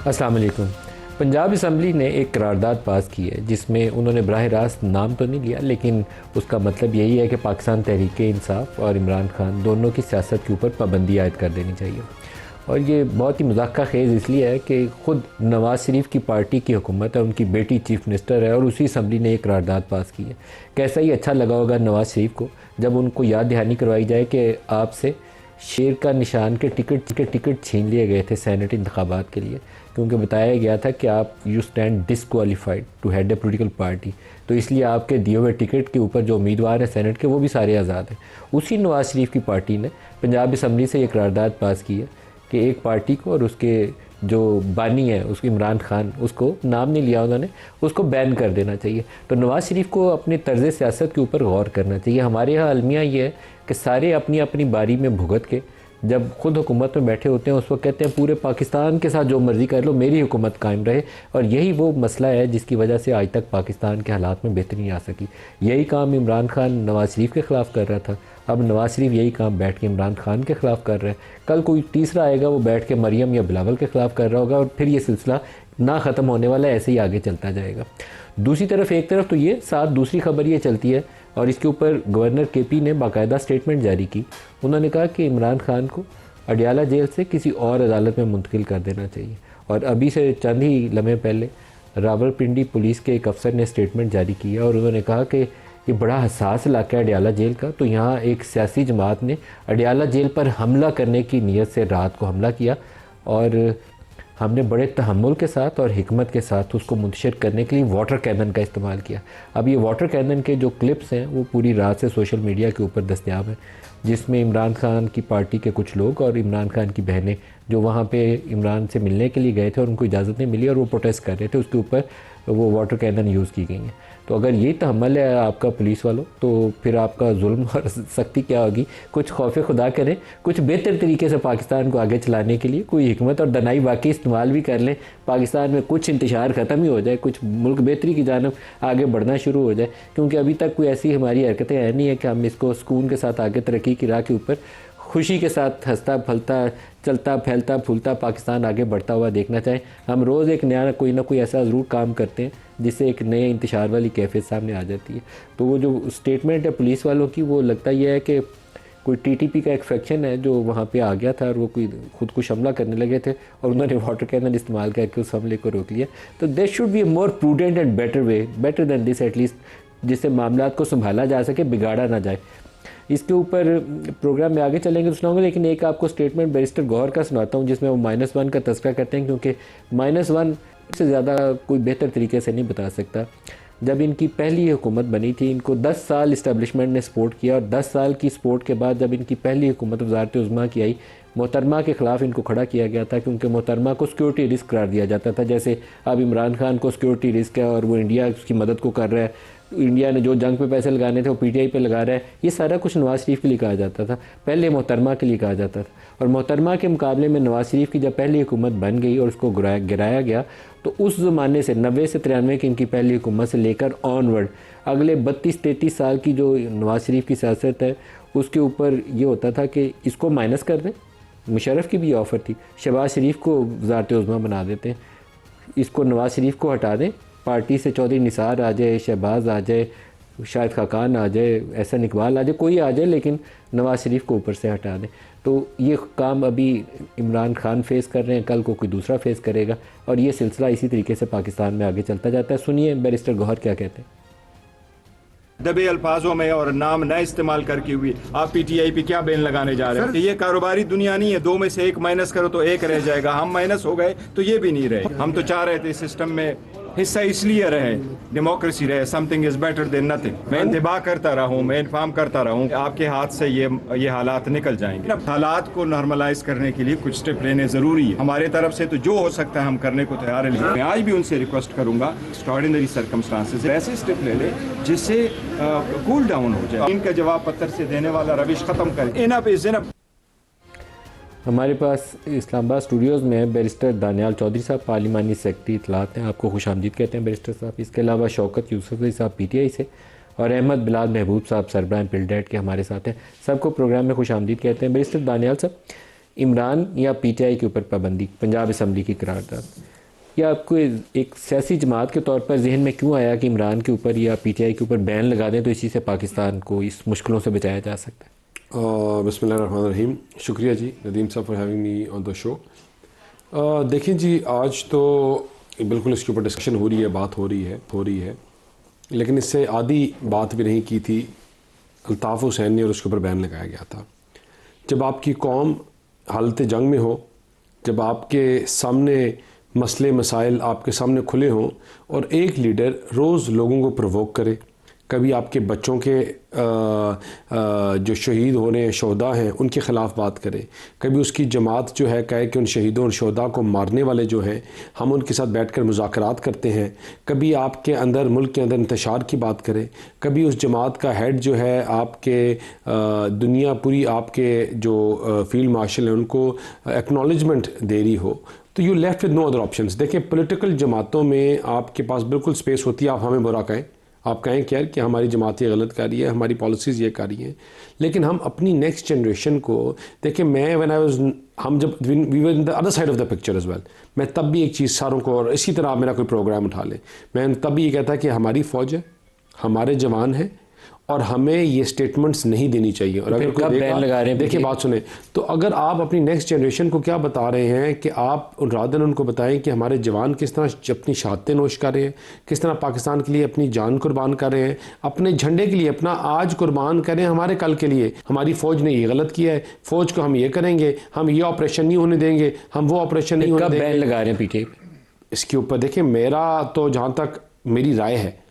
अस्सलाम वालेकुम। पंजाब असम्बली ने एक करारदाद पास की है जिसमें उन्होंने बराह रास्त नाम तो नहीं लिया, लेकिन उसका मतलब यही है कि पाकिस्तान तहरीक इंसाफ और इमरान खान दोनों की सियासत के ऊपर पाबंदी आयद कर देनी चाहिए। और ये बहुत ही मज़ाक़ा ख़ेज़ इसलिए है कि ख़ुद नवाज़ शरीफ की पार्टी की हुकूमत है, उनकी बेटी चीफ़ मिनिस्टर है और उसी असम्बली ने एक करारदाद पास की है। कैसा ही अच्छा लगा होगा नवाज़ शरीफ को जब उनको याद दहानी करवाई जाए कि आपसे शेर का निशान के टिकट छीन लिए गए थे सेनेट इंतखाबात के लिए, क्योंकि बताया गया था कि आप you stand disqualified to head a political party, तो इसलिए आपके दिए हुए टिकट के ऊपर जो उम्मीदवार हैं सेनेट के वो भी सारे आज़ाद हैं। उसी नवाज़ शरीफ की पार्टी ने पंजाब असम्बली से ये करारदाद पास की है कि एक पार्टी को और उसके जो बानी है उसकी इमरान खान, उसको नाम नहीं लिया उन्होंने, उसको बैन कर देना चाहिए। तो नवाज़ शरीफ को अपनी तर्ज़ सियासत के ऊपर गौर करना चाहिए। हमारे यहाँ अलमिया ये है कि सारे अपनी अपनी बारी में भुगत के जब खुद हुकूमत में बैठे होते हैं उस वक्त कहते हैं पूरे पाकिस्तान के साथ जो मर्ज़ी कर लो, मेरी हुकूमत कायम रहे। और यही वो मसला है जिसकी वजह से आज तक पाकिस्तान के हालात में बेहतरी नहीं आ सकी। यही काम इमरान खान नवाज़ शरीफ के ख़िलाफ़ कर रहा था, अब नवाज़ शरीफ यही काम बैठ के इमरान खान के ख़िलाफ़ कर रहे हैं। कल कोई तीसरा आएगा वो बैठ के मरियम या बिलावल के ख़िलाफ़ कर रहा होगा और फिर ये सिलसिला ना ख़त्म होने वाला है, ऐसे ही आगे चलता जाएगा। दूसरी तरफ एक तरफ तो ये साथ दूसरी खबर ये चलती है और इसके ऊपर गवर्नर केपी ने बाकायदा स्टेटमेंट जारी की। उन्होंने कहा कि इमरान खान को अडियाला जेल से किसी और अदालत में मुंतकिल कर देना चाहिए। और अभी से चंद ही लम्हे पहले रावलपिंडी पुलिस के एक अफसर ने स्टेटमेंट जारी किया और उन्होंने कहा कि ये बड़ा हसास इलाका है अडियाला जेल का, तो यहाँ एक सियासी जमात ने अडियाला जेल पर हमला करने की नीयत से रात को हमला किया और हमने बड़े तहम्मुल के साथ और हिकमत के साथ उसको मुंतशिर करने के लिए वाटर कैनन का इस्तेमाल किया। अब ये वाटर कैनन के जो क्लिप्स हैं वो पूरी रात से सोशल मीडिया के ऊपर दस्तयाब हैं, जिसमें इमरान खान की पार्टी के कुछ लोग और इमरान खान की बहनें जो वहाँ पे इमरान से मिलने के लिए गए थे और उनको इजाज़त नहीं मिली और वो प्रोटेस्ट कर रहे थे, उसके ऊपर वो वाटर कैनन यूज़ की गई हैं। तो अगर ये तहम्मुल है आपका पुलिस वालों, तो फिर आपका जुल्म और सख्ती क्या होगी। कुछ खौफ खुदा करें, कुछ बेहतर तरीके से पाकिस्तान को आगे चलाने के लिए कोई हिकमत और दनाई वाकई इस्तेमाल भी कर लें, पाकिस्तान में कुछ इंतशार ख़त्म ही हो जाए, कुछ मुल्क बेहतरी की जानब आगे बढ़ना शुरू हो जाए। क्योंकि अभी तक कोई ऐसी हमारी हरकतें हैं नहीं है कि हम इसको सुकून के साथ आगे तरक्की की राह के ऊपर खुशी के साथ हंसता फलता चलता फैलता फूलता पाकिस्तान आगे बढ़ता हुआ देखना चाहें। हम रोज़ एक नया कोई ना कोई ऐसा ज़रूर काम करते हैं जिससे एक नए इंतशार वाली कैफियत सामने आ जाती है। तो वो जो स्टेटमेंट है पुलिस वालों की, वो लगता यह है कि कोई टीटीपी का एक फैक्शन है जो वहाँ पे आ गया था और वो कोई खुद को हमला करने लगे थे और उन्होंने वाटर कैनन इस्तेमाल करके उस हमले को रोक लिया। तो there should be a more prudent and better way, better than this at least, जिससे मामला को संभाला जा सके, बिगाड़ा ना जाए। इसके ऊपर प्रोग्राम में आगे चलेंगे तो सुनाऊंगा, लेकिन एक आपको स्टेटमेंट बैरिस्टर गौहर का सुनाता हूँ जिसमें वो -1 का तस्करा करते हैं, क्योंकि -1 से ज़्यादा कोई बेहतर तरीके से नहीं बता सकता। जब इनकी पहली हुकूमत बनी थी, इनको 10 साल इस्टेब्लिशमेंट ने सपोर्ट किया और 10 साल की सपोर्ट के बाद जब इनकी पहली हुकूमत वज़ारत उज़्मा की आई, मोहतरमा के ख़िलाफ़ इनको खड़ा किया गया था, क्योंकि मोहतरमा को सिक्योरिटी रिस्क करार दिया जाता था। जैसे अब इमरान खान को सिक्योरिटी रिस्क है और वो इंडिया उसकी मदद को कर रहा है, इंडिया ने जो जंग पे पैसे लगाने थे वो पीटीआई पे लगा रहा है, ये सारा कुछ नवाज़ शरीफ के लिए कहा जाता था, पहले मोहतरमा के लिए कहा जाता था। और मोहतरमा के मुकाबले में नवाज़ शरीफ की जब पहली हुकूमत बन गई और उसको गिराया गया, तो उस ज़माने से 90 से 93 की इनकी पहली हुकूमत से लेकर ऑनवर्ड अगले 32-33 साल की जो नवाज़ शरीफ की सियासत है उसके ऊपर ये होता था कि इसको माइनस कर दें। मुशर्रफ की भी ऑफ़र थी, शहबाज शरीफ को वज़ारत उज़्मा बना देते हैं, इसको नवाज़ शरीफ को हटा दें, पार्टी से चौधरी निसार आ जाए, शहबाज आ जाए, शाहिद खाकान आ जाए, एहसन इकबाल आ जाए, कोई आ जाए, लेकिन नवाज़ शरीफ को ऊपर से हटा दें। तो ये काम अभी इमरान खान फेस कर रहे हैं, कल को कोई दूसरा फेस करेगा और ये सिलसिला इसी तरीके से पाकिस्तान में आगे चलता जाता है। सुनिए बैरिस्टर गौहर क्या कहते हैं। दबे अल्फाजों में और नाम न इस्तेमाल करके हुए आप पीटीआई पे क्या बैन लगाने जा रहे हैं? ये कारोबारी दुनिया नहीं है, 2 में से 1 माइनस करो तो 1 रह जाएगा। हम माइनस हो गए तो ये भी नहीं रहे। हम तो चाह रहे थे सिस्टम में हिस्सा इसलिए रहे, डेमोक्रेसी रहे, something is better than nothing. मैं इंतबा करता रहूं, मैं इन्फॉर्म करता रहूं, आपके हाथ से ये हालात निकल जाएंगे। हालात को नॉर्मलाइज करने के लिए कुछ स्टेप लेने जरूरी है। हमारे तरफ से तो जो हो सकता है हम करने को तैयार हैं। मैं आज भी उनसे रिक्वेस्ट करूंगा एक्स्ट्राऑर्डिनरी सर्कमस्टांसेस ऐसे स्टेप ले ले जिससे कूल डाउन हो जाए। इनका जवाब पत्र से देने वाला रविश खत्म करें। Enough is enough. हमारे पास इस्लामाबाद स्टूडियोज़ में बैरिस्टर दानियाल चौधरी साहब पार्लिमानी सेक्रेटरी इत्तलात हैं, आपको खुशामदीद कहते हैं बैरिस्टर साहब। इसके अलावा शौकत यूसुफज़ई साहब पीटीआई से और अहमद बिलाल महबूब साहब सरबराह पिलडेट के हमारे साथ हैं। सबको प्रोग्राम में खुशामदीद कहते हैं। बैरिस्टर दानियाल साहब, इमरान या पीटीआई के ऊपर पाबंदी, पंजाब असम्बली की करारदाद, या आपको एक सियासी जमात के तौर पर जहन में क्यों आया कि इमरान के ऊपर या पीटीआई के ऊपर बैन लगा दें तो इसी से पाकिस्तान को इस मुश्किलों से बचाया जा सकता है? बिस्मिल्लाहिर्रहमानिर्रहीम। शुक्रिया जी नदीम साहब for having me on the show. देखिए जी, आज तो बिल्कुल इसके ऊपर डिस्कशन हो रही है, बात हो रही है, लेकिन इससे आधी बात भी नहीं की थी अल्ताफ़ हुसैन ने और उसके ऊपर बैन लगाया गया था। जब आपकी कौम हालत जंग में हो, जब आपके सामने मसले मसाइल आपके सामने खुले हों और एक लीडर रोज़ लोगों को प्रोवोक करे, कभी आपके बच्चों के जो शहीद हो रहे हैं, शोहदा हैं, उनके ख़िलाफ़ बात करे, कभी उसकी जमात जो है कहे कि उन शहीदों और शोहदा को मारने वाले जो हैं हम उनके साथ बैठकर मुज़ाकरात करते हैं, कभी आपके अंदर मुल्क के अंदर इंतशार की बात करे, कभी उस जमात का हेड जो है आपके दुनिया पूरी आपके जो फील्ड मार्शल हैं उनको एक्नॉलेजमेंट दे रही हो, तो you left with no other options. देखिए, पॉलिटिकल जमातों में आपके पास बिल्कुल स्पेस होती है, आप हमें बुरा कहें, आप कहें क्या कि हमारी जमात ये गलत कर रही है, हमारी पॉलिसीज़ ये कर रही हैं, लेकिन हम अपनी नेक्स्ट जनरेशन को देखिए, मैं व्हेन आई वाज हम जब we were in the other side of the picture as well, मैं तब भी एक चीज़ सारों को, और इसी तरह आप मेरा कोई प्रोग्राम उठा लें, मैं तब भी ये कहता कि हमारी फ़ौज है, हमारे जवान हैं और हमें ये स्टेटमेंट्स नहीं देनी चाहिए। और अगर कोई देखिए बात सुने, तो अगर आप अपनी नेक्स्ट जनरेशन को क्या बता रहे हैं कि आप रादन उनको बताएं कि हमारे जवान किस तरह अपनी शहादतें नोश कर रहे हैं, किस तरह पाकिस्तान के लिए अपनी जान कुर्बान कर रहे हैं, अपने झंडे के लिए अपना आज कुर्बान करें हमारे कल के लिए। हमारी फ़ौज ने ये गलत किया है, फ़ौज को हम ये करेंगे, हम ये ऑपरेशन नहीं होने देंगे, हम वो ऑपरेशन नहीं होने देंगे। बैन लगा रहे हैं पीटीआई इसके ऊपर? देखिए, मेरा तो जहाँ तक मेरी राय है,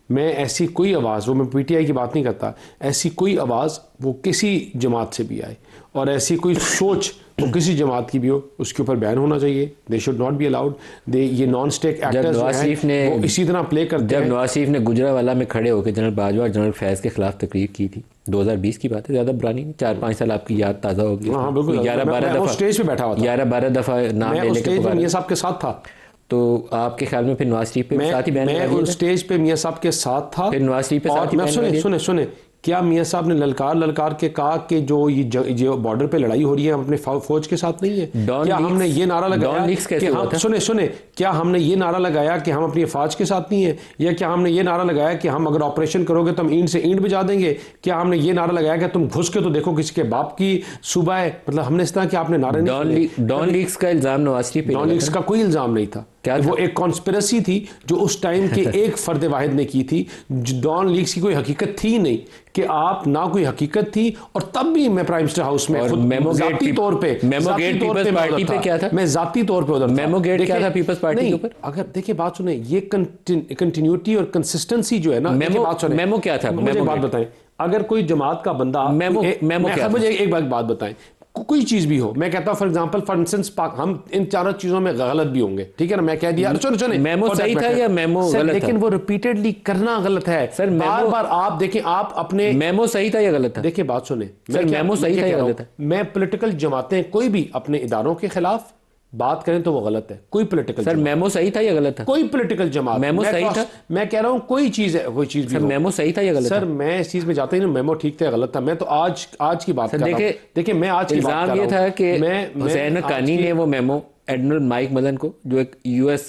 मैं ऐसी कोई आवाज़, वो मैं पीटीआई की बात नहीं करता, ऐसी कोई आवाज़ वो किसी जमात से भी आए और ऐसी कोई सोच वो किसी जमात की भी हो, उसके ऊपर बैन होना चाहिए। They should not be allowed. They ये नॉन स्टेट एक्टर्स वो इसी तरह प्ले करते हैं। जब नवाज शरीफ ने गुजरावाला में खड़े होकर जनरल बाजवा और जनरल फैज़ के खिलाफ तकरीर की थी, 2020 की बात है, ज़्यादा पुरानी नहीं, 4-5 साल आपकी याद ताज़ा होगी। हाँ बिल्कुल, 11-12 दफ़ा स्टेज पे बैठा हुआ था, 11-12 दफ़ा नाम ले लेकर मियां साहब के साथ था। तो आपके ख्याल में फिर नवाज शरीफ पे साथ ही बैन लगा दिया? मैं उन स्टेज पे मियां साहब के साथ था, फिर नवाज शरीफ पे साथ ही बैन लगा दिया? सुने, क्या मियां साहब ने ललकार के कहा कि जो ये बॉर्डर पे लड़ाई हो रही है हम अपने फौज के साथ नहीं है? क्या हमने ये नारा लगाया कि हम सुने क्या हमने ये नारा लगाया कि हम अपनी फौज के साथ नहीं है? या क्या हमने ये नारा लगाया कि हम अगर ऑपरेशन करोगे तो हम ईंट से ईंट बजा देंगे? क्या हमने ये नारा लगाया कि तुम घुस के तो देखो किसके बाप की सूबा है? मतलब हमने इस तरह के आपने नारे नहीं। डॉन लीग्स का इल्जाम नवाज शरीफ पे? डॉन लीग्स का कोई इल्जाम नहीं था, क्या वो एक कॉन्स्पिरेसी थी जो उस टाइम के एक फर्द वाहिद ने की थी। डॉन लीग्स की कोई हकीकत थी नहीं कि आप ना कोई हकीकत थी। और तब भी मैं प्राइम मिनिस्टर हाउस में जाती तौर पे पार्टी पे क्या था, मैं जाती तौर पे उधर मेमोगेट क्या था पीपल्स पार्टी के ऊपर? अगर देखिए बात सुने, ये कंटिन्यूटी और कंसिस्टेंसी जो है ना, मेमो क्या था? मुझे बात बताएं, अगर कोई जमात का बंदा मुझे एक बात बताएं, कोई चीज भी हो, मैं कहता हूं फॉर एग्जांपल फॉर इंस्टेंस हम इन चारों चीजों में गलत भी होंगे, ठीक है ना, मैं कह दिया सुनो मेमो सही था या मेमो गलत? लेकिन वो रिपीटेडली करना गलत है सर। बार बार आप देखें, आप अपने मेमो सही था या गलत था? देखिए बात सुने, मेमो सही था या गलत है? मैं पॉलिटिकल जमातें कोई भी अपने इदारों के खिलाफ बात करें तो वो गलत है। कोई पॉलिटिकल सर मेमो सही था या गलत था? कोई पॉलिटिकल जमात मेमो सही था? मैं कह रहा हूं कोई चीज है, कोई चीज भी सर मेमो सही था या गलत? सर मैं इस चीज में जाता ही नहीं मेमो ठीक था या गलत था। मैं तो आज की बात कर रहा हूं। देखिए मैं आज की बात कर रहा हूं। इल्जाम ये था कि हुसैन हक्कानी ने वो मेमो एडमिरल माइक मदन को, जो एक यूएस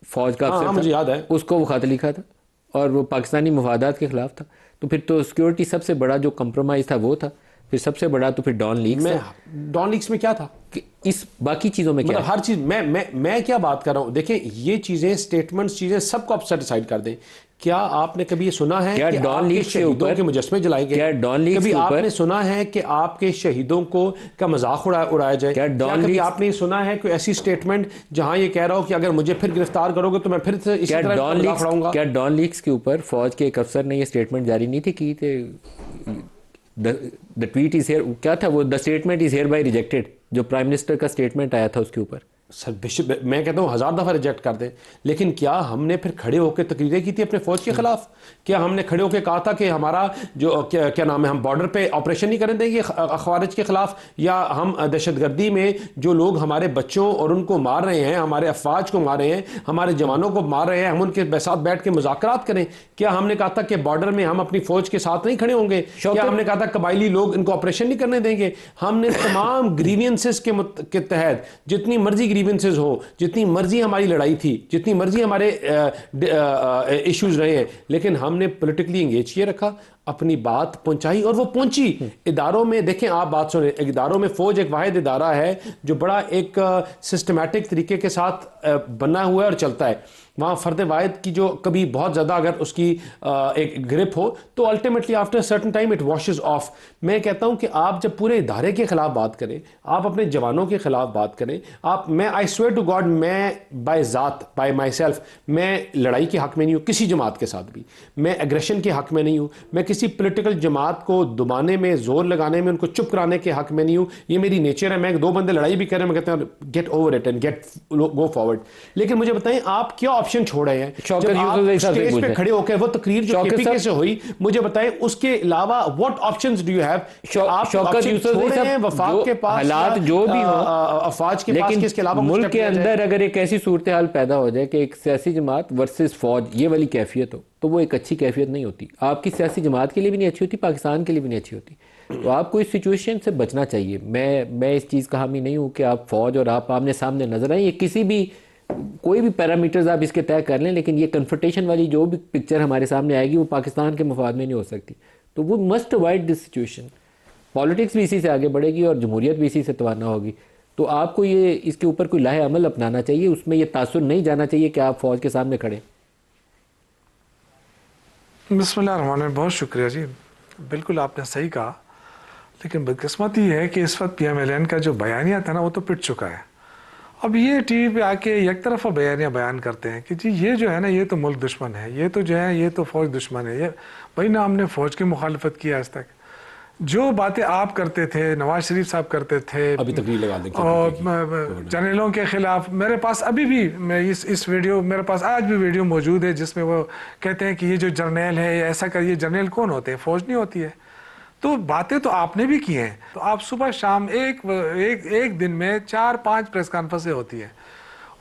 फौज का अफसर था, मुझे याद है, उसको वो खत लिखा था और वो पाकिस्तानी मफादात के खिलाफ था। तो फिर तो सिक्योरिटी सबसे बड़ा जो कंप्रोमाइज था वो था। फिर सबसे बड़ा तो फिर डॉन लीग्स में क्या था कि इस बाकी चीजों में क्या, हर चीज मैं क्या बात कर रहा हूं। देखिए ये चीजें, स्टेटमेंट्स, चीजें सबको आप डिसाइड कर दें। क्या आपने कभी ये सुना है कि डॉन लीग्स के ऊपर के मुजस्मे जलाए गए? क्या डॉन लीग्स कभी आपने सुना है कि आपके शहीदों को का मजाक उड़ाया जाए? क्या कभी आपने सुना है कोई ऐसी स्टेटमेंट जहां ये कह रहा हो कि अगर मुझे फिर गिरफ्तार करोगे तो मैं फिर से इसी तरह मजाक उड़ाऊंगा? क्या डॉन लीग्स के ऊपर फौज के एक अफसर ने ये स्टेटमेंट जारी नहीं थी की द ट्वीट इज हियर, क्या था वो, the statement is here bye rejected, जो प्राइम मिनिस्टर का स्टेटमेंट आया था उसके ऊपर? सर मैं कहता हूँ 1000 दफ़ा रिजेक्ट कर दें, लेकिन क्या हमने फिर खड़े होकर तकरीरें की थी अपने फौज के खिलाफ? क्या हमने खड़े होकर कहा था कि हमारा जो क्या नाम है, हम बॉर्डर पे ऑपरेशन नहीं करने देंगे ख़वारिज के खिलाफ, या हम दहशतगर्दी में जो लोग हमारे बच्चों और उनको मार रहे हैं, हमारे अफवाज को मार रहे हैं, हमारे जवानों को मार रहे हैं, हम उनके साथ बैठ के मुज़ाकरात करें? क्या हमने कहा था कि बॉर्डर में हम अपनी फौज के साथ नहीं खड़े होंगे? क्या हमने कहा था कबायली लोग इनको ऑपरेशन नहीं करने देंगे? हमने तमाम ग्रीवियंसेस के तहत जितनी मर्जी ग्रीवेंसेस हो, जितनी मर्जी हमारी लड़ाई थी, जितनी मर्जी हमारे इश्यूज रहे हैं, लेकिन हमने पॉलिटिकली एंगेज किए रखा, अपनी बात पहुंचाई और वो पहुंची। इदारों में देखें, आप बात सुने, इदारों में फौज एक वाहिद इदारा है जो बड़ा एक सिस्टमैटिक तरीके के साथ बना हुआ है और चलता है। वहाँ फ़र्द वाहिद की जो कभी बहुत ज़्यादा अगर उसकी एक ग्रिप हो तो ultimately after certain time it washes of. मैं कहता हूँ कि आप जब पूरे इदारे के ख़िलाफ़ बात करें, आप अपने जवानों के ख़िलाफ़ बात करें, मैं आई स्वेयर टू गॉड, मैं बाय ज़ात, बाय माई सेल्फ, मैं लड़ाई के हक़ में नहीं हूँ किसी जमात के साथ भी, मैं एग्रेशन के हक़ में नहीं हूँ, मैं किसी पोलिटिकल जमात को दबाने में, जोर लगाने में, उनको चुप कराने के हक़ में नहीं हूँ। ये मेरी नेचर है। मैं दो बंदे लड़ाई भी कर रहे हैं, मैं कहता हूँ get over it and get go forward. लेकिन मुझे बताएं, आप क्या ऑप्शन छोड़ रहे हैं? जब आप स्टेज पे खड़े होकर वो तकरीर जो केपीके से हुई, मुझे बताएं उसके अलावा what options do you have? आप शौकत यूसुफ छोड़ रहे हैं वफाक के पास हालात जो भी हो, अफवाज के पास, किसके अलावा मुल्क के अंदर अगर एक ऐसी सूरत हाल पैदा हो जाए कि एक सियासी जमात वर्सेस फौज, ये वाली कैफियत हो, तो वो एक अच्छी कैफियत नहीं होती। आपकी सियासी जमात के लिए भी नहीं अच्छी होती, पाकिस्तान के लिए भी नहीं अच्छी होती। तो आपको इस सिचुएशन से बचना चाहिए। मैं इस चीज़ का हामी नहीं हूँ कि आप फौज और आप आमने सामने नजर आए, ये किसी भी कोई भी पैरामीटर्स आप इसके तय कर लें, लेकिन ये कन्फ्रंटेशन वाली जो भी पिक्चर हमारे सामने आएगी वो पाकिस्तान के मफाद में नहीं हो सकती। तो वो must avoid this situation. Politics भी इसी से आगे बढ़ेगी और जमहूरियत भी इसी से तवाना होगी। तो आपको ये इसके ऊपर कोई लाहे अमल अपनाना चाहिए, उसमें ये तासुर नहीं जाना चाहिए कि आप फौज के सामने खड़े। बिस्मिल्लाह, बहुत शुक्रिया जी, बिल्कुल आपने सही कहा। लेकिन बदकिस्मती है कि इस वक्त PMLN का जो बयानिया था ना, वो तो पिट चुका है। अब ये टीवी पे आके एक तरफा बयानिया बयान करते हैं कि जी ये जो है ना, ये तो मुल्क दुश्मन है, ये तो जो है ये तो फ़ौज दुश्मन है। ये भाई ना, हमने फ़ौज की मुखालफत की आज तक। जो बातें आप करते थे, नवाज शरीफ साहब करते थे, अभी तकरीर लगा दें और जनरलों के खिलाफ, मेरे पास अभी भी मैं इस वीडियो, मेरे पास आज भी वीडियो मौजूद है जिसमें वो कहते हैं कि ये जो जर्नल है ऐसा कर, ये जर्नल कौन होते हैं? फ़ौज नहीं होती है। तो बातें तो आपने भी की हैं। तो आप सुबह शाम एक दिन में 4-5 प्रेस कॉन्फ्रेंसें होती है।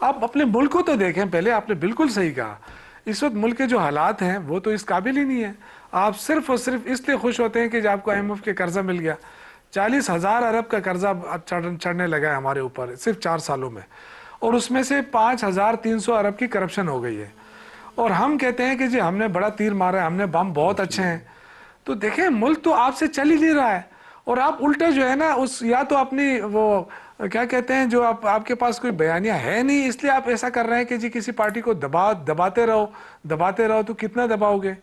आप अपने मुल्क को तो देखें पहले। आपने बिल्कुल सही कहा, इस वक्त मुल्क के जो हालात हैं वो तो इस काबिल ही नहीं है। आप सिर्फ और सिर्फ इसलिए खुश होते हैं कि जब आपको IMF के कर्जा मिल गया। 40,000 अरब का कर्जा चढ़ने लगा है हमारे ऊपर सिर्फ 4 सालों में, और उसमें से 5,300 अरब की करप्शन हो गई है। और हम कहते हैं कि जी हमने बड़ा तीर मारा है, हमने बम बहुत अच्छे हैं। तो देखें, मुल्क तो आपसे चल ही नहीं रहा है, और आप उल्टा जो है ना, उस या तो अपनी वो क्या कहते हैं, जो आपके पास कोई बयानिया है नहीं, इसलिए आप ऐसा कर रहे हैं कि जी किसी पार्टी को दबाते रहो। तो कितना दबाओगे?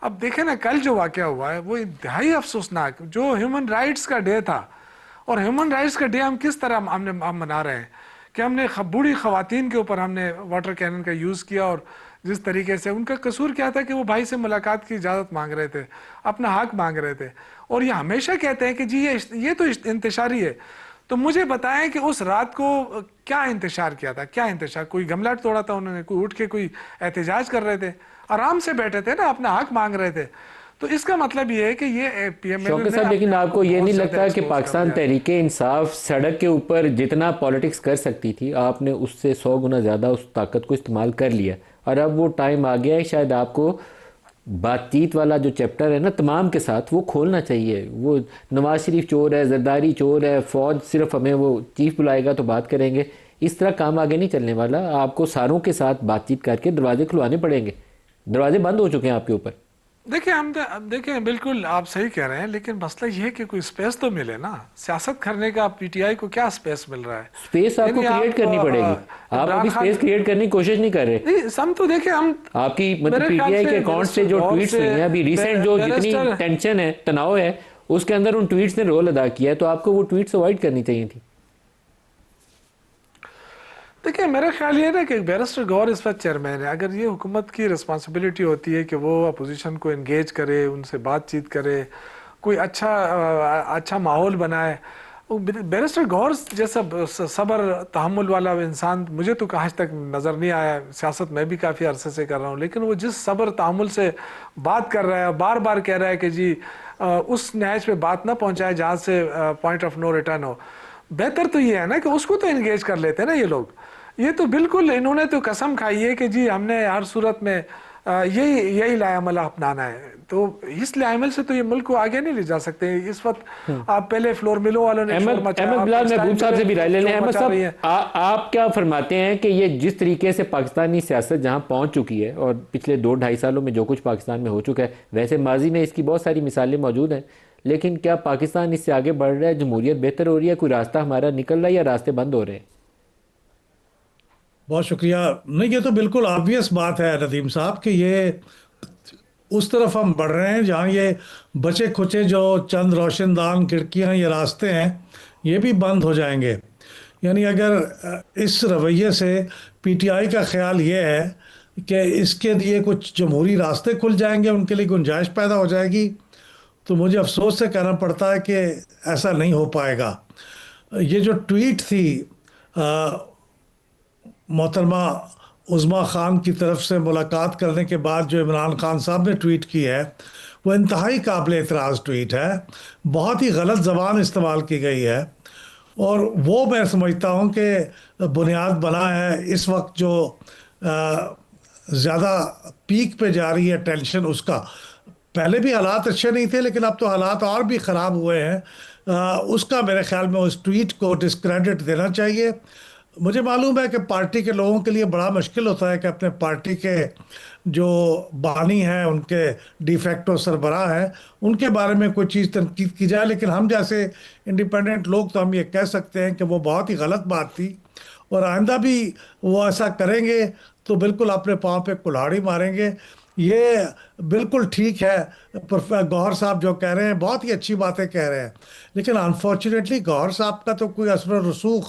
अब देखें ना, कल जो वाकया हुआ है वो इंतहाई अफसोसनाक, जो ह्यूमन राइट्स का डे था। और ह्यूमन राइट्स का डे हम किस तरह हम मना रहे हैं कि हमने बूढ़ी खवातीन के ऊपर हमने वाटर कैनन का यूज़ किया, और जिस तरीके से उनका कसूर क्या था कि वो भाई से मुलाकात की इजाज़त मांग रहे थे, अपना हक मांग रहे थे। और ये हमेशा कहते हैं कि जी ये तो इंतशारी है। तो मुझे बताएं कि उस रात को क्या इंतशार किया था? क्या इंतशार? कोई गमला तोड़ा था उन्होंने? कोई उठ के कोई एहतजाज कर रहे थे? आराम से बैठे थे ना, अपना हक मांग रहे थे। तो इसका मतलब ये है कि ये शौकत साहब, लेकिन आपको ये नहीं लगता कि पाकिस्तान तहरीक इंसाफ सड़क के ऊपर जितना पॉलिटिक्स कर सकती थी, आपने उससे 100 गुना ज़्यादा उस ताकत को इस्तेमाल कर लिया, और अब वो टाइम आ गया है शायद आपको बातचीत वाला जो चैप्टर है ना तमाम के साथ, वो खोलना चाहिए। वो नवाज शरीफ चोर है, जरदारी चोर है, फौज सिर्फ हमें वो चीफ बुलाएगा तो बात करेंगे, इस तरह काम आगे नहीं चलने वाला। आपको सारों के साथ बातचीत करके दरवाजे खुलवाने पड़ेंगे। दरवाजे बंद हो चुके हैं आपके ऊपर। देखिए बिल्कुल आप सही कह रहे हैं, लेकिन मसला ये है कि कोई स्पेस तो मिले ना। सियासत करने का PTI को क्या स्पेस मिल रहा है? स्पेस आपको क्रिएट करनी पड़ेगी। आप अभी स्पेस क्रिएट करने की कोशिश नहीं कर रहे। नहीं, हम तो देखें, हम आपकी मतलब PTI के अकाउंट से जो ट्वीट्स हुई हैं अभी रिसेंट, जो जितनी टेंशन है, तनाव है, उसके अंदर उन ट्वीट्स ने रोल अदा किया है, तो आपको वो ट्वीट्स अवॉइड करनी चाहिए थी। देखिए, मेरा ख्याल ये ना कि बैरिस्टर गौर इस वक्त चेयरमैन है। अगर ये हुकूमत की रिस्पॉन्सिबिलिटी होती है कि वो अपोजिशन को इंगेज करे, उनसे बातचीत करे, कोई अच्छा माहौल बनाए। बैरिस्टर गौर जैसा सब्र तहम्मुल वाला इंसान मुझे तो आज तक नज़र नहीं आया। सियासत मैं भी काफ़ी अरसे से कर रहा हूँ, लेकिन वो जिस सब्र तहम्मुल से बात कर रहा है, बार बार कह रहा है कि जी उस नहज पे बात ना पहुँचाए जहाँ से पॉइंट ऑफ नो रिटर्न हो। बेहतर तो ये है ना कि उसको तो इंगेज कर लेते हैं ना ये लोग। ये तो बिल्कुल, इन्होंने तो कसम खाई है कि जी हमने हर सूरत में यही लाएअमल अपनाना है। तो इस लाएअमल से तो ये मुल्क को आगे नहीं ले जा सकते। इस वक्त आप पहले फ्लोर मिलों वालों ने शोर मचाया, अहमद बिलाल, आप महबूब साहब से भी राय ले लें। शोर अहमद मचा रही है। साहब, आप क्या फरमाते हैं कि ये जिस तरीके से पाकिस्तानी सियासत जहां पहुंच चुकी है और पिछले 2-2.5 सालों में जो कुछ पाकिस्तान में हो चुका है, वैसे माजी में इसकी बहुत सारी मिसालें मौजूद हैं, लेकिन क्या पाकिस्तान इससे आगे बढ़ रहा है? जमहूरियत बेहतर हो रही है? कोई रास्ता हमारा निकल रहा है या रास्ते बंद हो रहे हैं? बहुत शुक्रिया। नहीं, ये तो बिल्कुल ऑब्वियस बात है नदीम साहब कि ये उस तरफ हम बढ़ रहे हैं जहाँ ये बचे खुचे जो चंद रोशनदान खिड़कियाँ, ये रास्ते हैं, ये भी बंद हो जाएंगे। यानी अगर इस रवैये से पीटीआई का ख्याल ये है कि इसके लिए कुछ जमहूरी रास्ते खुल जाएंगे, उनके लिए गुंजाइश पैदा हो जाएगी, तो मुझे अफसोस से कहना पड़ता है कि ऐसा नहीं हो पाएगा। ये जो ट्वीट थी मोहतरमा उज़्मा खान की तरफ से मुलाकात करने के बाद जो इमरान खान साहब ने ट्वीट की है, वो इंतहाई काबिल एतराज़ ट्वीट है। बहुत ही गलत ज़बान इस्तेमाल की गई है और वो मैं समझता हूँ कि बुनियाद बना है इस वक्त जो ज़्यादा पीक पे जा रही है टेंशन उसका। पहले भी हालात अच्छे नहीं थे, लेकिन अब तो हालात और भी ख़राब हुए हैं। उसका मेरे ख्याल में उस ट्वीट को डिस्क्रेडिट देना चाहिए। मुझे मालूम है कि पार्टी के लोगों के लिए बड़ा मुश्किल होता है कि अपने पार्टी के जो बानी हैं, उनके डिफेक्टो सरबराह हैं, उनके बारे में कोई चीज़ तनकीद की जाए, लेकिन हम जैसे इंडिपेंडेंट लोग तो हम ये कह सकते हैं कि वो बहुत ही गलत बात थी और आइंदा भी वो ऐसा करेंगे तो बिल्कुल अपने पाँव पे कुल्हाड़ी मारेंगे। ये बिल्कुल ठीक है, गौहर साहब जो कह रहे हैं बहुत ही अच्छी बातें कह रहे हैं, लेकिन अनफॉर्चुनेटली गौहर साहब का तो कोई असर और रसूख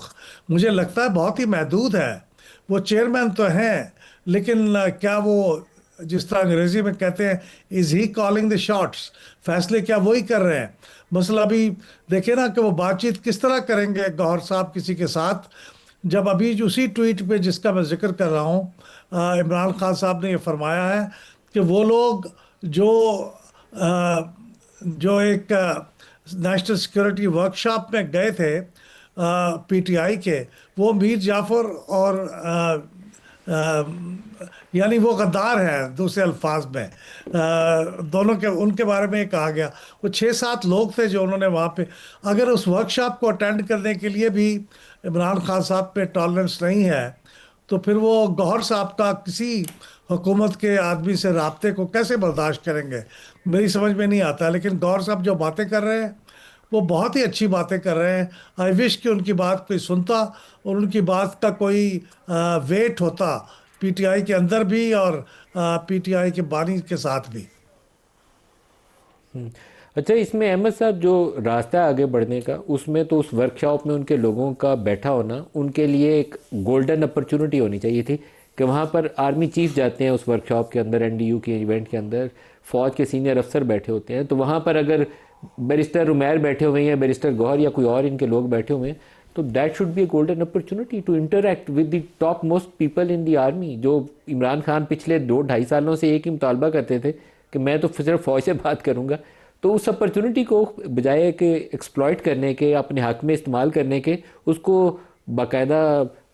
मुझे लगता है बहुत ही महदूद है। वो चेयरमैन तो हैं, लेकिन क्या वो जिस तरह अंग्रेज़ी में कहते हैं is he calling the shots, फैसले क्या वही कर रहे हैं? मसला अभी देखिए ना कि वो बातचीत किस तरह करेंगे गौहर साहब किसी के साथ, जब अभी उसी ट्वीट पे जिसका मैं जिक्र कर रहा हूँ इमरान खान साहब ने ये फरमाया है कि वो लोग जो एक नेशनल सिक्योरिटी वर्कशॉप में गए थे पीटीआई के, वो मीर जाफ़र और यानी वो गद्दार है दूसरे अल्फाज में, दोनों के उनके बारे में कहा गया। वो 6-7 लोग थे जो उन्होंने वहाँ पे, अगर उस वर्कशॉप को अटेंड करने के लिए भी इमरान खान साहब पे टॉलरेंस नहीं है, तो फिर वो गौहर साहब का किसी हुकूमत के आदमी से राब्ते को कैसे बर्दाश्त करेंगे? मेरी समझ में नहीं आता। लेकिन गौहर साहब जो बातें कर रहे हैं वो बहुत ही अच्छी बातें कर रहे हैं। आई विश कि उनकी बात कोई सुनता और उनकी बात का कोई वेट होता पीटीआई के अंदर भी और पीटीआई के बानी के साथ भी। अच्छा, इसमें अहमद साहब जो रास्ता है आगे बढ़ने का, उसमें तो उस वर्कशॉप में उनके लोगों का बैठा होना उनके लिए एक गोल्डन अपॉर्चुनिटी होनी चाहिए थी कि वहाँ पर आर्मी चीफ जाते हैं उस वर्कशॉप के अंदर, एनडीयू के इवेंट के अंदर फ़ौज के सीनियर अफसर बैठे होते हैं, तो वहाँ पर अगर बैरिस्टर रुमैर बैठे हुए हैं, बैरिस्टर गौहर या कोई और इनके लोग बैठे हुए हैं, तो that should be a golden opportunity to interact with the top most people in the army. जो इमरान खान पिछले 2-2.5 सालों से एक ही मुतालबा करते थे कि मैं तो सिर्फ फ़ौज से बात करूँगा, तो उस अपॉर्चुनिटी को बजाय कि एक्सप्लॉइट करने के, अपने हक में इस्तेमाल करने के, उसको बाकायदा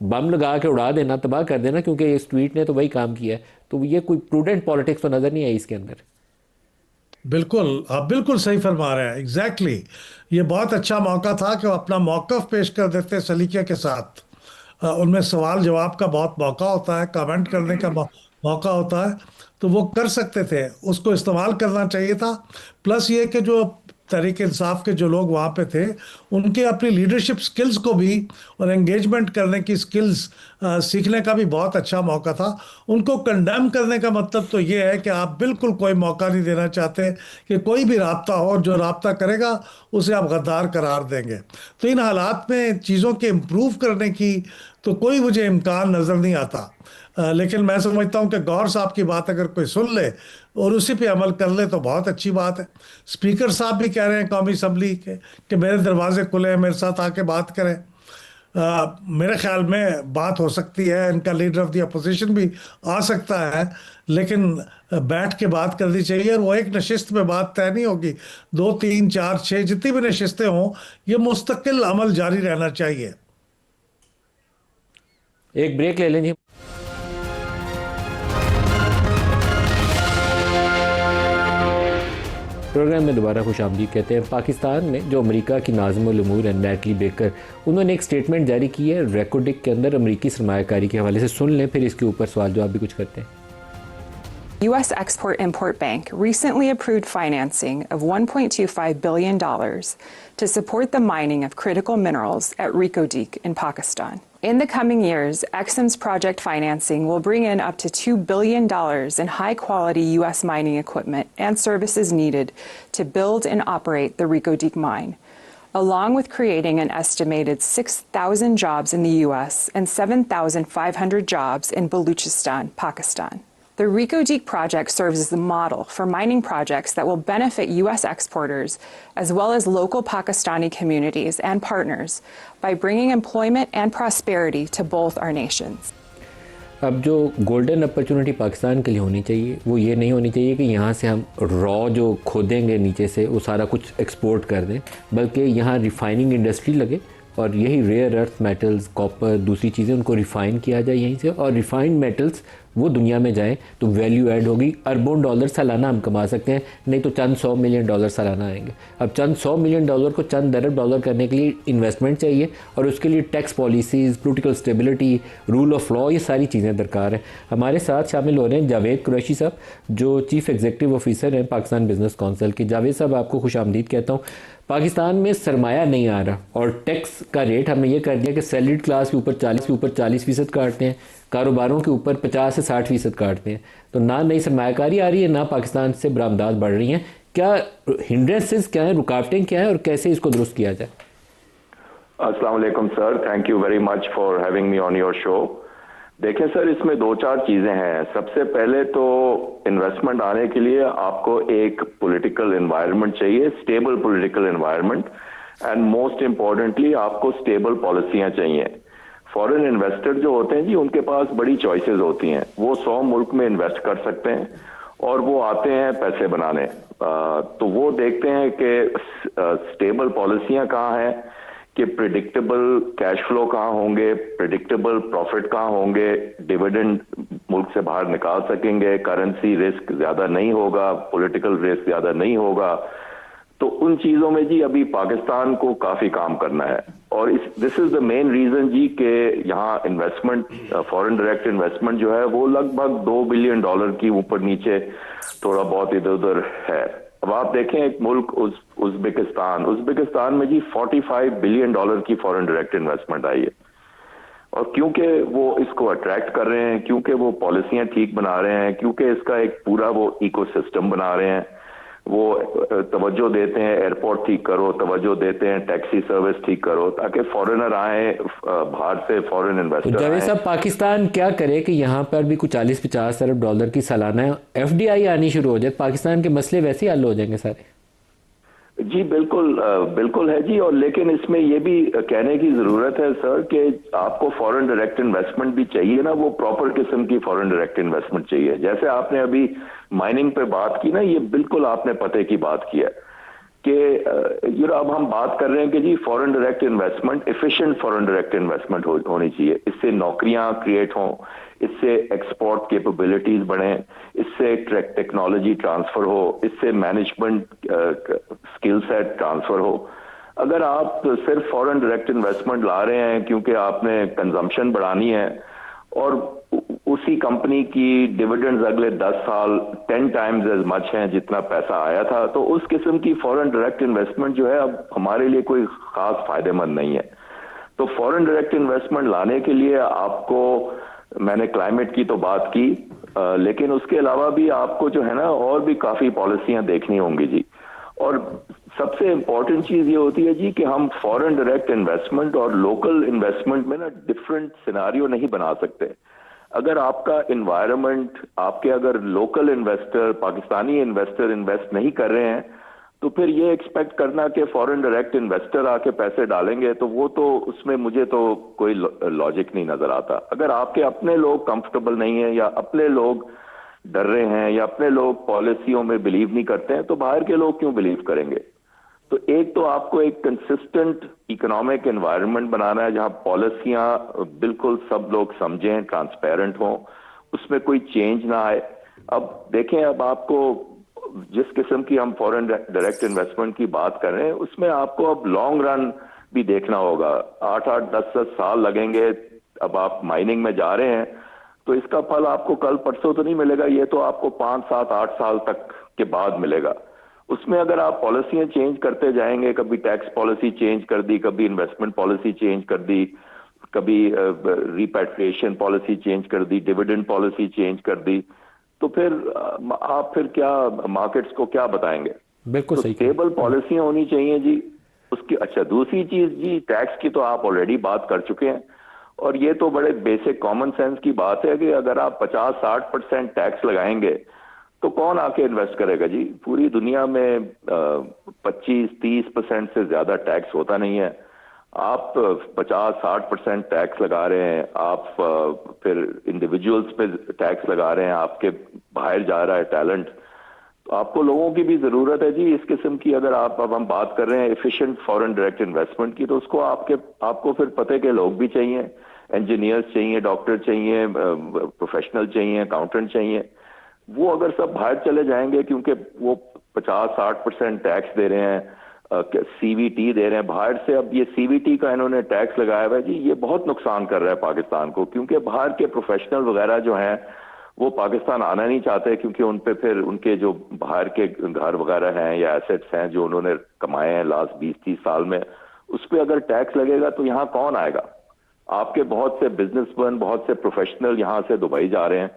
बम लगा के उड़ा देना, तबाह कर देना, क्योंकि इस ट्वीट ने तो वही काम किया है। तो ये कोई प्रूडेंट पॉलिटिक्स तो नज़र नहीं आई इसके अंदर। बिल्कुल, आप बिल्कुल सही फरमा रहे हैं। एग्जैक्टली ये बहुत अच्छा मौका था कि वो अपना मौक़िफ़ पेश कर देते सलीके के साथ। उनमें सवाल जवाब का बहुत मौका होता है, कमेंट करने का मौका होता है, तो वो कर सकते थे, उसको इस्तेमाल करना चाहिए था। प्लस ये कि जो तहरीक इंसाफ के जो लोग वहाँ पे थे, उनके अपनी लीडरशिप स्किल्स को भी और एंगेजमेंट करने की स्किल्स सीखने का भी बहुत अच्छा मौका था। उनको कंडेम करने का मतलब तो ये है कि आप बिल्कुल कोई मौका नहीं देना चाहते कि कोई भी राब्ता हो, जो राब्ता करेगा उसे आप गद्दार करार देंगे। तो इन हालात में चीज़ों के इम्प्रूव करने की तो कोई मुझे इम्कान नज़र नहीं आता। लेकिन मैं समझता हूँ कि गौहर साहब की बात अगर कोई सुन ले और उसी पे अमल कर ले तो बहुत अच्छी बात है। स्पीकर साहब भी कह रहे हैं कौमी असम्बली के कि मेरे दरवाजे खुले हैं, मेरे साथ आके बात करें। मेरे ख्याल में बात हो सकती है, इनका लीडर ऑफ द अपोजिशन भी आ सकता है, लेकिन बैठ के बात करनी चाहिए। और वो एक नशिस्त में बात तय नहीं होगी, 2, 3, 4, 6 जितनी भी नशिस्तें हों, ये मुस्तकिल अमल जारी रहना चाहिए। एक ब्रेक ले लेंगे। प्रोग्राम में दोबारा खुशामदीद कहते हैं। पाकिस्तान में जो अमेरिका की नाज़िमुल उमूर है नैटली बेकर, उन्होंने एक स्टेटमेंट जारी की है रेकोडिक के अंदर अमेरिकी सरमायाकारी के हवाले से। सुन लें, फिर इसके ऊपर सवाल जवाब भी कुछ करते हैं। U.S. Export-Import Bank recently approved financing of $1.25 billion to support the mining of critical minerals at Reko Diq in Pakistan. In the coming years, Exim's project financing will bring in up to $2 billion in high-quality U.S. mining equipment and services needed to build and operate the Reko Diq mine, along with creating an estimated 6,000 jobs in the U.S. and 7,500 jobs in Baluchistan, Pakistan. The Reko Diq project serves as the model for mining projects that will benefit U.S. exporters as well as local Pakistani communities and partners by bringing employment and prosperity to both our nations. अब जो golden opportunity Pakistan के लिए होनी चाहिए वो ये नहीं होनी चाहिए कि यहाँ से हम रॉ जो खोदेंगे नीचे से वो सारा कुछ एक्सपोर्ट कर दें, बल्कि यहाँ रिफाइनिंग इंडस्ट्री लगे और यही रेयर अर्थ मेटल्स, कॉपर, दूसरी चीज़ें उनको रिफ़ाइन किया जाए यहीं से, और रिफ़ाइंड मेटल्स वो दुनिया में जाएं तो वैल्यू ऐड होगी। अरबों डॉलर सालाना हम कमा सकते हैं, नहीं तो चंद 100 मिलियन डॉलर सालाना आएंगे। अब चंद 100 मिलियन डॉलर को चंद अरब डॉलर करने के लिए इन्वेस्टमेंट चाहिए और उसके लिए tax policies, political stability, rule of law, ये सारी चीज़ें दरकार हैं। हमारे साथ शामिल हो रहे हैं जावेद कुरैशी साहब, जो चीफ़ एग्जीक्यूटिव ऑफिसर हैं पाकिस्तान बिजनेस काउंसिल के। जावेद साहब, आपको खुशामदीद कहता हूँ। पाकिस्तान में सरमाया नहीं आ रहा और टैक्स का रेट हमने ये कर दिया कि सैलरीड क्लास के ऊपर 40% काटते हैं, कारोबारों के ऊपर 50 से 60% काटते हैं। तो ना नई सरमायाकारी आ रही है, ना पाकिस्तान से बरामदात बढ़ रही हैं। क्या हिंड्रेंसेस क्या हैं, रुकावटें क्या हैं और कैसे इसको दुरुस्त किया जाए? अस्सलाम वालेकुम sir, thank you very much for having me on your show. देखें सर, इसमें 2-4 चीज़ें हैं। सबसे पहले तो इन्वेस्टमेंट आने के लिए आपको एक पॉलिटिकल एनवायरनमेंट चाहिए, stable political environment, and most importantly आपको स्टेबल पॉलिसियां चाहिए। फॉरेन इन्वेस्टर जो होते हैं जी, उनके पास बड़ी चॉइसेस होती हैं। वो 100 मुल्क में इन्वेस्ट कर सकते हैं और वो आते हैं पैसे बनाने। तो वो देखते हैं कि स्टेबल पॉलिसियां कहाँ हैं, कि प्रिडिक्टेबल कैश फ्लो कहाँ होंगे, प्रिडिक्टेबल प्रॉफिट कहाँ होंगे, डिविडेंड मुल्क से बाहर निकाल सकेंगे, करेंसी रिस्क ज्यादा नहीं होगा, पॉलिटिकल रिस्क ज्यादा नहीं होगा। तो उन चीजों में जी अभी पाकिस्तान को काफी काम करना है। और this is the main reason जी कि यहाँ इन्वेस्टमेंट, फॉरेन डायरेक्ट इन्वेस्टमेंट जो है वो लगभग $2 बिलियन की ऊपर नीचे थोड़ा बहुत इधर उधर है। अब आप देखें एक मुल्क उज़्बेकिस्तान में जी $45 बिलियन की फॉरेन डायरेक्ट इन्वेस्टमेंट आई है। और क्योंकि वो इसको अट्रैक्ट कर रहे हैं, क्योंकि वो पॉलिसियां ठीक बना रहे हैं, क्योंकि इसका एक पूरा वो इकोसिस्टम बना रहे हैं, वो तवज्जो देते हैं एयरपोर्ट ठीक करो, तवज्जो देते हैं टैक्सी सर्विस ठीक करो, ताकि फॉरेनर आए, बाहर से फॉरेन इन्वेस्टर। जावेद साहब, पाकिस्तान क्या करे कि यहाँ पर भी कुछ 40-50 अरब डॉलर की सालाना FDI आनी शुरू हो जाए, पाकिस्तान के मसले वैसे ही हल हो जाएंगे सारे? जी बिल्कुल है जी। और लेकिन इसमें ये भी कहने की जरूरत है सर कि आपको फॉरेन डायरेक्ट इन्वेस्टमेंट भी चाहिए ना, वो प्रॉपर किस्म की फॉरेन डायरेक्ट इन्वेस्टमेंट चाहिए। जैसे आपने अभी माइनिंग पे बात की ना, ये बिल्कुल आपने पते की बात की है कि अब हम बात कर रहे हैं कि जी foreign direct investment, efficient foreign direct investment होनी चाहिए। इससे नौकरियां क्रिएट हों, इससे एक्सपोर्ट कैपेबिलिटीज बढ़े, इससे टेक्नोलॉजी ट्रांसफर हो, इससे मैनेजमेंट स्किल सेट ट्रांसफर हो। अगर आप सिर्फ फॉरेन डायरेक्ट इन्वेस्टमेंट ला रहे हैं क्योंकि आपने कंजम्पशन बढ़ानी है और उसी कंपनी की डिविडेंड्स अगले 10 साल 10 टाइम्स एज मच हैं जितना पैसा आया था, तो उस किस्म की फॉरेन डायरेक्ट इन्वेस्टमेंट जो है अब हमारे लिए कोई खास फायदेमंद नहीं है। तो फॉरेन डायरेक्ट इन्वेस्टमेंट लाने के लिए आपको, मैंने क्लाइमेट की तो बात की, लेकिन उसके अलावा भी आपको जो है ना और भी काफी पॉलिसियां देखनी होंगी जी। और सबसे इंपॉर्टेंट चीज ये होती है जी कि हम फॉरेन डायरेक्ट इन्वेस्टमेंट और लोकल इन्वेस्टमेंट में ना डिफरेंट सिनारियो नहीं बना सकते। अगर आपका इन्वायरमेंट, आपके अगर local investor, Pakistani investor invest नहीं कर रहे हैं, तो फिर ये एक्सपेक्ट करना कि फॉरेन डायरेक्ट इन्वेस्टर आके पैसे डालेंगे, तो वो तो उसमें मुझे तो कोई लॉजिक नहीं नजर आता। अगर आपके अपने लोग कंफर्टेबल नहीं है या अपने लोग डर रहे हैं या अपने लोग पॉलिसियों में बिलीव नहीं करते हैं, तो बाहर के लोग क्यों बिलीव करेंगे? तो एक तो आपको एक कंसिस्टेंट इकोनॉमिक एनवायरनमेंट बनाना है जहां पॉलिसियां बिल्कुल सब लोग समझें, ट्रांसपेरेंट हों, उसमें कोई चेंज ना आए। अब देखें, अब आपको जिस किस्म की हम फॉरेन डायरेक्ट इन्वेस्टमेंट की बात कर रहे हैं उसमें आपको अब लॉन्ग रन भी देखना होगा। 8-8, 10-10 साल लगेंगे। अब आप माइनिंग में जा रहे हैं तो इसका फल आपको कल परसों तो नहीं मिलेगा, ये तो आपको 5, 7, 8 साल तक के बाद मिलेगा। उसमें अगर आप पॉलिसियां चेंज करते जाएंगे, कभी टैक्स पॉलिसी चेंज कर दी, कभी इन्वेस्टमेंट पॉलिसी चेंज कर दी, कभी रिपैट्रिएशन पॉलिसी चेंज कर दी, डिविडेंड पॉलिसी चेंज कर दी, तो फिर आप फिर क्या मार्केट्स को क्या बताएंगे? बिल्कुल तो सही। स्टेबल पॉलिसियां होनी चाहिए जी उसकी। अच्छा, दूसरी चीज जी, टैक्स की तो आप ऑलरेडी बात कर चुके हैं और ये तो बड़े बेसिक कॉमन सेंस की बात है कि अगर आप 50-60% टैक्स लगाएंगे तो कौन आके इन्वेस्ट करेगा जी? पूरी दुनिया में 25-30% से ज्यादा टैक्स होता नहीं है। आप 50-60% टैक्स लगा रहे हैं, आप फिर इंडिविजुअल्स पे टैक्स लगा रहे हैं, आपके बाहर जा रहा है टैलेंट। तो आपको लोगों की भी जरूरत है जी इस किस्म की। अगर आप अब हम बात कर रहे हैं एफिशिएंट फॉरेन डायरेक्ट इन्वेस्टमेंट की, तो उसको आपको फिर पते के लोग भी चाहिए, इंजीनियर्स चाहिए, डॉक्टर चाहिए, प्रोफेशनल चाहिए, अकाउंटेंट चाहिए। वो अगर सब बाहर चले जाएंगे क्योंकि वो 50-60% टैक्स दे रहे हैं, सीवीटी दे रहे हैं बाहर से। अब ये सीवीटी का इन्होंने टैक्स लगाया हुआ है जी, ये बहुत नुकसान कर रहा है पाकिस्तान को, क्योंकि बाहर के प्रोफेशनल वगैरह जो हैं वो पाकिस्तान आना नहीं चाहते, क्योंकि उन पे फिर उनके जो बाहर के घर वगैरह हैं या एसेट्स हैं जो उन्होंने कमाए हैं लास्ट 20-30 साल में, उस पर अगर टैक्स लगेगा तो यहाँ कौन आएगा? आपके बहुत से बिजनेसमैन, बहुत से प्रोफेशनल यहाँ से दुबई जा रहे हैं,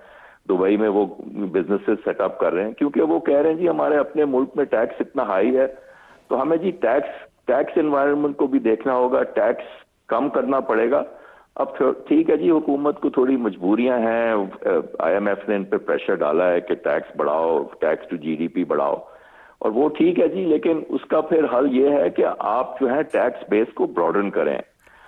दुबई में वो बिजनेसेस सेटअप कर रहे हैं, क्योंकि वो कह रहे हैं जी हमारे अपने मुल्क में टैक्स इतना हाई है, तो हमें जी टैक्स एनवायरनमेंट को भी देखना होगा, टैक्स कम करना पड़ेगा। अब ठीक है जी, हुकूमत को थोड़ी मजबूरियां हैं, IMF ने इन पे प्रेशर डाला है कि टैक्स बढ़ाओ, टैक्स टू GDP बढ़ाओ, और वो ठीक है जी, लेकिन उसका फिर हल ये है कि आप जो है टैक्स बेस को ब्रॉडन करें,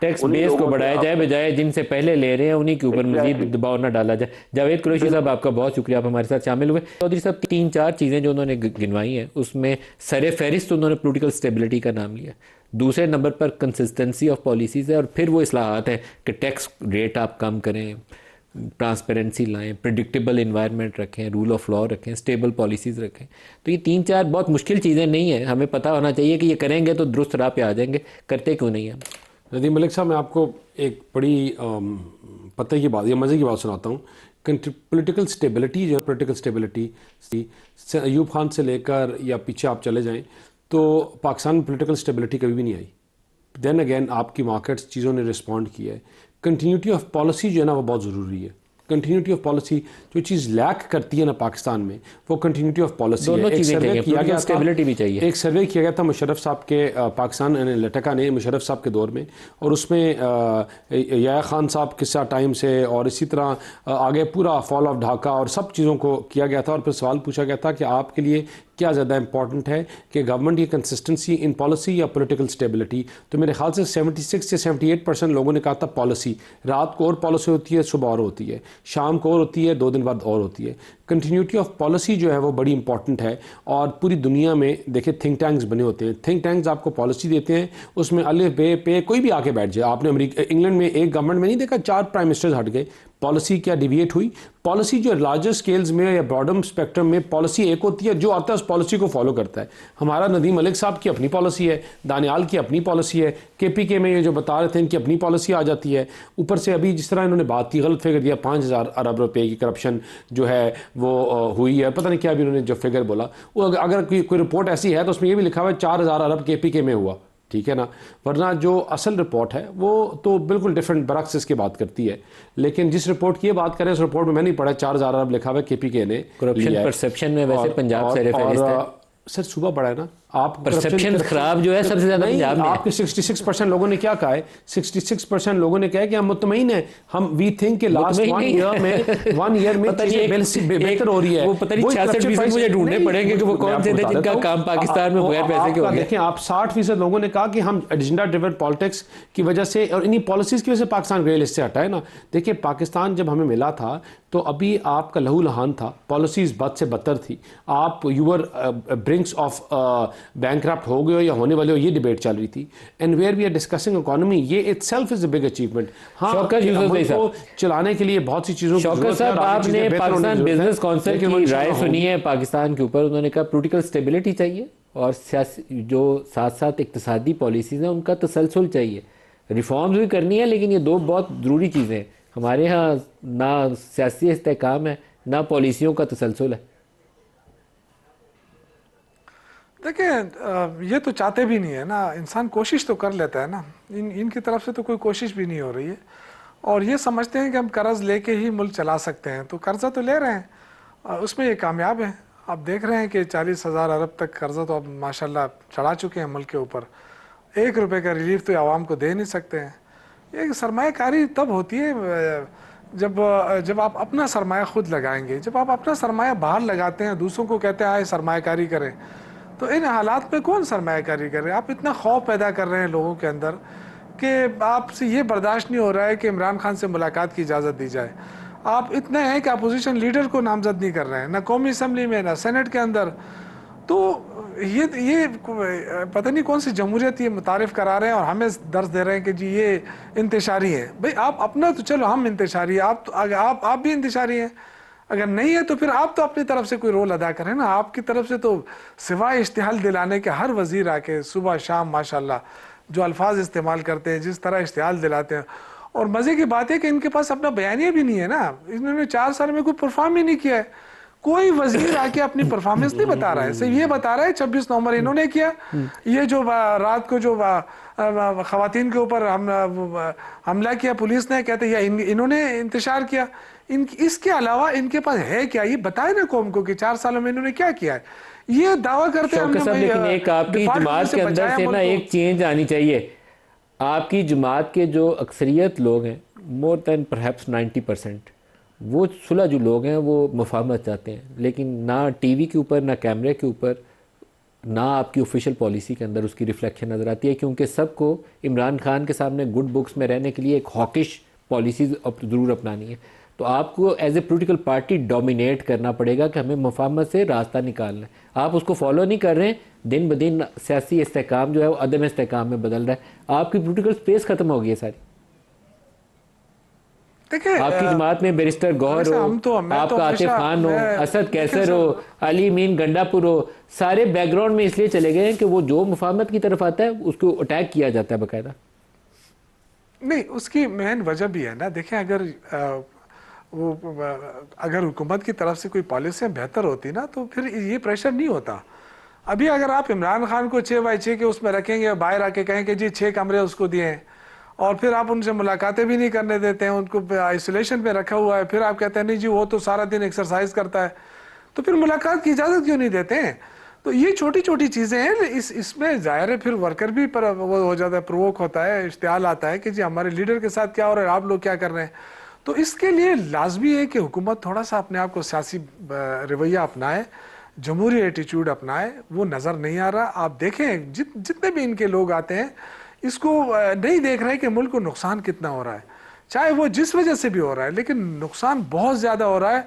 टैक्स बेस को बढ़ाया जाए, बजाय जिनसे पहले ले रहे हैं उन्हीं के ऊपर मजीद दबाव ना डाला जाए। जावेद कुरैशी साहब, आपका बहुत शुक्रिया, आप हमारे साथ शामिल हुए। चौधरी साहब, 3-4 चीज़ें जो उन्होंने गिनवाई हैं उसमें सरे फहरिस्त उन्होंने पॉलिटिकल स्टेबिलिटी का नाम लिया, दूसरे नंबर पर कंसिस्टेंसी ऑफ पॉलिसीज़ है, और फिर वो इस्लाहात है कि टैक्स रेट आप कम करें, ट्रांसपेरेंसी लाएं, प्रिडिक्टेबल इन्वायरमेंट रखें, रूल ऑफ लॉ रखें, स्टेबल पॉलिसीज़ रखें। तो ये 3-4 बहुत मुश्किल चीज़ें नहीं हैं, हमें पता होना चाहिए कि ये करेंगे तो दुरुस्त राह पे आ जाएंगे, करते क्यों नहीं हम? नदीम मलिक साहब, मैं आपको एक बड़ी पते की बात या मज़े की बात सुनाता हूँ। पॉलिटिकल स्टेबिलिटी जो है, पॉलिटिकल स्टेबिलिटी अयूब खान से लेकर या पीछे आप चले जाएं तो पाकिस्तान में पॉलिटिकल स्टेबिलिटी कभी भी नहीं आई। देन अगेन आपकी मार्केट्स चीज़ों ने रिस्पॉन्ड किया है। कंटिन्यूटी ऑफ पॉलिसी जो है ना वो बहुत ज़रूरी है। कंटिन्यूटी ऑफ पॉलिसी जो चीज़ लैक करती है ना पाकिस्तान में, वो कंटिन्यूटी ऑफ पॉलिसी है। एक सर्वे किया गया, स्टेबिलिटी भी चाहिए। एक सर्वे किया गया था मुशर्रफ साहब के, पाकिस्तान एनालिटिका ने मुशर्रफ साहब के दौर में, और उसमें याया खान साहब किस्सा टाइम से और इसी तरह आगे पूरा फॉल ऑफ ढाका और सब चीज़ों को किया गया था, और फिर सवाल पूछा गया था कि आपके लिए क्या ज़्यादा इंपॉर्टेंट है कि गवर्नमेंट की कंसिस्टेंसी इन पॉलिसी या पॉलिटिकल स्टेबिलिटी? तो मेरे ख्याल से 76 से 78% लोगों ने कहा था पॉलिसी। रात को और पॉलिसी होती है, सुबह और होती है, शाम को और होती है, 2 दिन बाद और होती है। कंटिन्यूटी ऑफ पॉलिसी जो है वो बड़ी इंपॉर्टेंट है, और पूरी दुनिया में देखिए थिंक टैंक्स बने होते हैं। थिंक टैंक्स आपको पॉलिसी देते हैं, उसमें अलिफ बे पे कोई भी आके बैठ जाए। आपने इंग्लैंड में एक गवर्नमेंट में नहीं देखा 4 प्राइम मिनिस्टर्स हट गए, पॉलिसी क्या डिविएट हुई? पॉलिसी जो लार्जर स्केल्स में या ब्रॉडर स्पेक्ट्रम में पॉलिसी एक होती है, जो आता है उस पॉलिसी को फॉलो करता है। हमारा नदीम मलिक साहब की अपनी पॉलिसी है, दानियाल की अपनी पॉलिसी है, KPK में ये जो बता रहे थे इनकी अपनी पॉलिसी आ जाती है। ऊपर से अभी जिस तरह इन्होंने बात की, गलत फिगर दिया, 5,000 अरब रुपए की करप्शन जो है वो हुई है, पता नहीं क्या भी उन्होंने जो फिगर बोला, वो अगर कोई रिपोर्ट ऐसी है तो उसमें ये भी लिखा हुआ है 4,000 अरब KPK में हुआ, ठीक है ना, वरना जो असल रिपोर्ट है वो तो बिल्कुल डिफरेंट बरक्स इसकी बात करती है। लेकिन जिस रिपोर्ट की बात करें उस रिपोर्ट में मैं नहीं पढ़ा 4,000 अरब लिखा हुआ है KPK ने। करप्शन परसेप्शन में वैसे पंजाब से रेफरेंस है सर, सुबह बढ़ा है ना, आप परसेप्शन खराब जो है सबसे ज्यादा पंजाब में। आपके 66% लोगों ने क्या कहा है? 66% लोगों ने कहा है कि हम मुतमईन हैं, हम वी थिंक के लास्ट 1 ईयर में चीजें बेहतर हो रही है। वो पता नहीं 66% मुझे ढूंढने पड़ेंगे कि वो कौन से थे जिनका काम पाकिस्तान में बगैर पैसे के हो गया। देखें आप 60% लोगों ने कहा कि हम एजेंडा ड्रिवन पॉलिटिक्स की वजह से और इन्हीं पॉलिसीज की वजह से पाकिस्तान ग्रे लिस्ट से हटा है ना। देखिए पाकिस्तान जब हमें मिला था तो अभी आपका लहू लहान था, पॉलिसीज बद से बदतर थी, आप यूवर ब्रिंक्स ऑफ बैंकक्रप्ट हो गए हो या होने वाले हो, ये डिबेट चल रही थी। And where we are discussing economy, ये itself is a big achievement. हाँ, शौकत यूसुफ भाई साहब, को चलाने के लिए बहुत सी चीज़ों की शौकत ज़रूरत है साहब, और आगे आपने चीज़ें बेहतर होने पाकिस्तान की ज़रूरत है, बिजनेस काउंसिल लेकिन की वो इंशाल्लाह राय होगी। सुनी है पाकिस्तान के ऊपर। उन्होंने कहा पोलिटिकल स्टेबिलिटी चाहिए और सियासी जो साथ साथ इक्तिसादी पॉलिसीज़ हैं उनका तसलसल चाहिए। रिफॉर्म्स भी करनी है, लेकिन ये दो बहुत ज़रूरी चीज़ें हैं। हमारे यहाँ ना सियासी इस्तेहकाम है, ना पॉलिसियों का तसलसल है। देखिए ये तो चाहते भी नहीं है ना, इंसान कोशिश तो कर लेता है ना, इनकी तरफ से तो कोई कोशिश भी नहीं हो रही है। और ये समझते हैं कि हम कर्ज लेके ही मुल्क चला सकते हैं, तो कर्जा तो ले रहे हैं, उसमें ये कामयाब हैं। आप देख रहे हैं कि 40,000 अरब तक कर्जा तो अब माशाल्लाह चढ़ा चुके हैं मुल्क के ऊपर। 1 रुपये का रिलीफ तो आवाम को दे नहीं सकते हैं। ये सरमायाकारी तब होती है जब आप अपना सरमाया खुद लगाएंगे। जब आप अपना सरमाया बाहर लगाते हैं, दूसरों को कहते हैं आए सरमायाकारी करें, तो इन हालात में कौन सरमायाकारी करे? आप इतना खौफ पैदा कर रहे हैं लोगों के अंदर कि आपसे ये बर्दाश्त नहीं हो रहा है कि इमरान खान से मुलाकात की इजाज़त दी जाए। आप इतने हैं कि अपोजिशन लीडर को नामजद नहीं कर रहे हैं, ना कौमी असम्बली में ना सेनेट के अंदर। तो ये पता नहीं कौन सी जमहूरियत ये मुतारिफ करा रहे हैं और हमें दर्ज दे रहे हैं कि जी ये इंतशारी है। भाई आप अपना तो चलो, हम इंतशारी है, आप भी इंतशारी हैं। अगर नहीं है तो फिर आप तो अपनी तरफ से कोई रोल अदा करें ना। आपकी तरफ से तो सिवाय इश्तिहाल दिलाने के हर वजीर आके सुबह शाम माशाल्लाह जो अल्फाज इस्तेमाल करते हैं, जिस तरह इश्तिहाल दिलाते हैं। और मज़े की बात है कि इनके पास अपना बयानिया भी नहीं है ना। इन्होंने 4 साल में कोई परफॉर्म ही नहीं किया है। कोई वजीर आके अपनी परफॉर्मेंस नहीं बता रहा है। सिर्फ ये बता रहा है 26 नवंबर इन्होंने किया, ये जो रात को जो खवातीन के ऊपर हमला किया पुलिस ने, कहते हैं इन्होंने इंतशार किया। इसके अलावा इनके पास है क्या? ये बताए ना कौम को कि 4 सालों में इन्होंने क्या किया है। ये दावा करते हैं शौकत साहब, लेकिन एक आपकी जमात के अंदर से ना एक चेंज आनी चाहिए। आपकी जमात के जो अक्सरियत लोग हैं, मोर देन परहैप्स 90%, वो सुलह जो लोग हैं वो मुफाहमत चाहते हैं, लेकिन ना टीवी के ऊपर, ना कैमरे के ऊपर, ना आपकी ऑफिशियल पॉलिसी के अंदर उसकी रिफ्लेक्शन नज़र आती है, क्योंकि सबको इमरान खान के सामने गुड बुक्स में रहने के लिए एक हॉकिश पॉलिसी ज़रूर अपनानी है। तो आपको as a political party dominate करना पड़ेगा कि हमें मुफाहमत से रास्ता निकालना है। आप उसको फॉलो नहीं कर रहे हैं, दिन ब दिन सियासी इस्तेहकाम जो है वो अदम इस्तेहकाम में बदल रहा है। आपकी पोलिटिकल स्पेस ख़त्म हो गई है सारी। देखिए आपकी जमात में बैरिस्टर गौहर हो, आपका आतिफ खान हो, असद कैसर हो, अली मीन गंडापुर हो, सारे बैकग्राउंड में इसलिए चले गए हैं कि वो जो मुफाहमत की तरफ आता है उसको अटैक किया जाता है बाकायदा। नहीं, उसकी मेन वजह भी है ना। देखें अगर हुकूमत की तरफ से कोई पॉलिसियाँ बेहतर होती ना तो फिर ये प्रेशर नहीं होता। अभी अगर आप इमरान खान को 6x6 के उसमें रखेंगे, बाहर आके कहें कि जी 6 कमरे उसको दिए हैं, और फिर आप उनसे मुलाकातें भी नहीं करने देते हैं, उनको आइसोलेशन पे रखा हुआ है, फिर आप कहते हैं नहीं जी वो तो सारा दिन एक्सरसाइज करता है, तो फिर मुलाकात की इजाज़त क्यों नहीं देते हैं? तो ये छोटी छोटी चीज़ें हैं। इसमें ज़ाहिर है फिर वर्कर भी पर वो हो जाता है, प्रोवोक होता है, इश्तियाल आता है कि जी हमारे लीडर के साथ क्या हो रहा है, आप लोग क्या कर रहे हैं। तो इसके लिए लाजमी है कि हुकूमत थोड़ा सा अपने आप को सियासी रवैया अपनाए, जमहूरी एटीट्यूड अपनाए। वो नज़र नहीं आ रहा। आप देखें जितने भी इनके लोग आते हैं इसको नहीं देख रहे कि मुल्क को नुकसान कितना हो रहा है, चाहे वो जिस वजह से भी हो रहा है, लेकिन नुकसान बहुत ज़्यादा हो रहा है।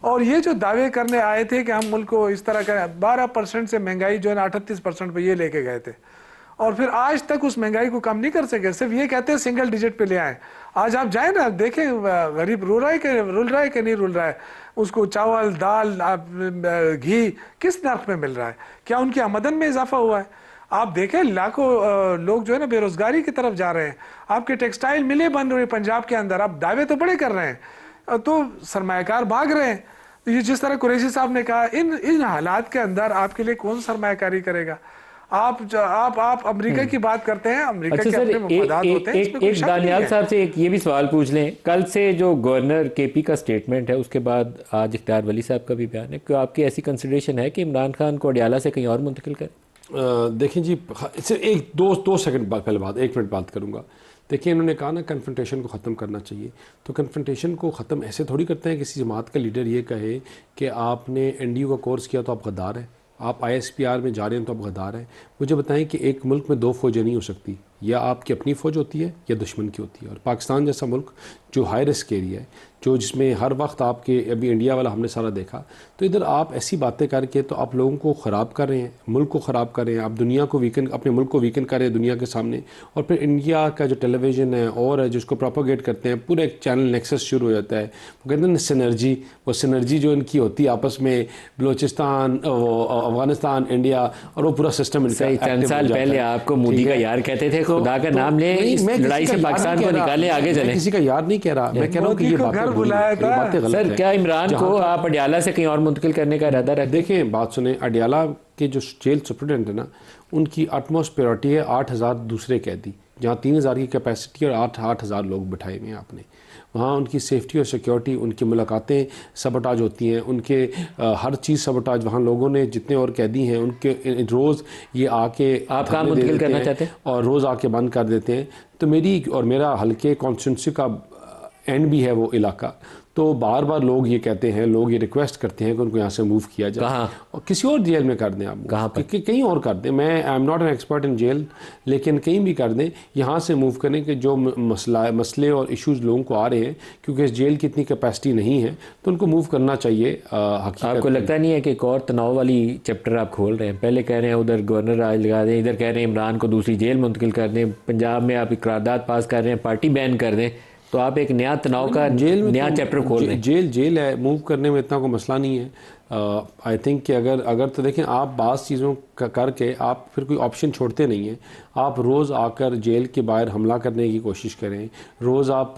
और ये जो दावे करने आए थे कि हम मुल्क को इस तरह का 12% से महंगाई जो है ना 38% पे ये लेके गए थे, और फिर आज तक उस महंगाई को कम नहीं कर सके। सिर्फ ये कहते हैं सिंगल डिजिट पे ले आए। आज आप जाए ना, देखें गरीब रुल रहा है कि नहीं रुल रहा है, उसको चावल दाल घी किस नर्ख में मिल रहा है, क्या उनकी आमदन में इजाफा हुआ है? आप देखें लाखों लोग जो है ना बेरोजगारी की तरफ जा रहे हैं, आपके टेक्सटाइल मिलें बन रही है पंजाब के अंदर, आप दावे तो बड़े कर रहे हैं तो सरमायाकार भाग रहे हैं। तो ये जिस तरह कुरैशी साहब ने कहा, इन हालात के अंदर आपके लिए कौन सरमायाकारी करेगा? आप अमेरिका की बात करते हैं, अमेरिका अच्छा के सर, अपने मफादात होते हैं, इसमें कोई शक नहीं दानियाल है। साहब से एक ये भी सवाल पूछ लें। कल से जो गवर्नर केपी का स्टेटमेंट है, उसके बाद आज इख्तियार वली साहब का भी बयान है, क्या आपकी ऐसी कंसिडरेशन है कि इमरान खान को अडियाला से कहीं और मुंतकिल करें? देखें जी, सिर्फ एक दो सेकंड पहले बात, 1 मिनट बात करूँगा। देखिए, इन्होंने कहा ना कन्फ्रंटेशन को ख़त्म करना चाहिए, तो कन्फ्रंटेशन को ख़त्म ऐसे थोड़ी करते हैं किसी जमात का लीडर ये कहे कि आपने NDU का कोर्स किया तो आप गद्दार हैं, आप ISPR में जा रहे हैं तो आप गद्दार हैं। मुझे बताएं कि एक मुल्क में 2 फ़ौजें नहीं हो सकती, या आपकी अपनी फ़ौज होती है या दुश्मन की होती है। और पाकिस्तान जैसा मुल्क जो हाई रिस्क एरिया है, जो जिसमें हर वक्त आपके, अभी इंडिया वाला हमने सारा देखा, तो इधर आप ऐसी बातें करके तो आप लोगों को ख़राब कर रहे हैं, मुल्क को ख़राब कर रहे हैं, आप दुनिया को वीकन, अपने मुल्क को वीकन कर रहे हैं दुनिया के सामने। और फिर इंडिया का जो टेलीविज़न है और है जिसको प्रोपोगेट करते हैं, पूरा एक चैनल नेक्सस शुरू हो जाता है। वो कहते हैं ना सिनर्जी, वो सिनर्जी जो इनकी होती है आपस में, बलोचिस्तान, अफगानिस्तान, इंडिया, और वो पूरा सिस्टम इनका सही। चंद साल पहले आपको मोदी का यार कहते थे, खुदा का नाम ले, इस लड़ाई से पाकिस्तान को निकाले, आगे चले। किसी का यार नहीं कह रहा, मैं कह रहा हूँ कि ये बातें गलत सर, है। क्या इमरान को आप अडियाला से कहीं और मुंतकिल करने का इरादा रखते? देखें, बात सुने, अडियाला के जो जेल सुप्रिटेंडेंट है ना, उनकी अटमोस्ट प्रायोरिटी है 8,000 दूसरे कैदी, जहाँ 3,000 की कैपेसिटी और 8,000 लोग बिठाए हुए हैं आपने। वहाँ उनकी सेफ्टी और सिक्योरिटी, उनकी मुलाकातें सबटाज होती हैं, उनके हर चीज़ सबटाज। वहाँ लोगों ने जितने और कैदी हैं उनके रोज़ ये आके आप कहाँ मुंतकिल करना चाहते हैं और रोज़ आके बंद कर देते हैं। तो मेरी और मेरा हल्के कॉन्स्टिट्यूंसी का एंड भी है वो इलाका, तो बार बार लोग ये कहते हैं, लोग ये रिक्वेस्ट करते हैं कि उनको यहाँ से मूव किया जाए। कहाँ? और किसी और जेल में कर दें आप, कहाँ पर? कहीं और कर दें। मैं I am not an expert in jail, लेकिन कहीं भी कर दें, यहाँ से मूव करें कि जो मसले और इश्यूज़ लोगों को आ रहे हैं, क्योंकि इस जेल की इतनी कैपेसिटी नहीं है, तो उनको मूव करना चाहिए। आपको लगता नहीं है कि एक और तनाव वाली चैप्टर आप खोल रहे हैं? पहले कह रहे हैं उधर गवर्नर राज लगा दें, इधर कह रहे हैं इमरान को दूसरी जेल मुंतकिल कर दें, पंजाब में आप करारदाद पास कर रहे हैं पार्टी बैन कर दें, तो आप एक नया तनाव का जेल में नया चैप्टर खोल रहे हैं। जेल है, मूव करने में इतना कोई मसला नहीं है। आई थिंक कि अगर तो देखें, आप बाज़ चीज़ों का करके आप फिर कोई ऑप्शन छोड़ते नहीं हैं। आप रोज़ आकर जेल के बाहर हमला करने की कोशिश करें, रोज़ आप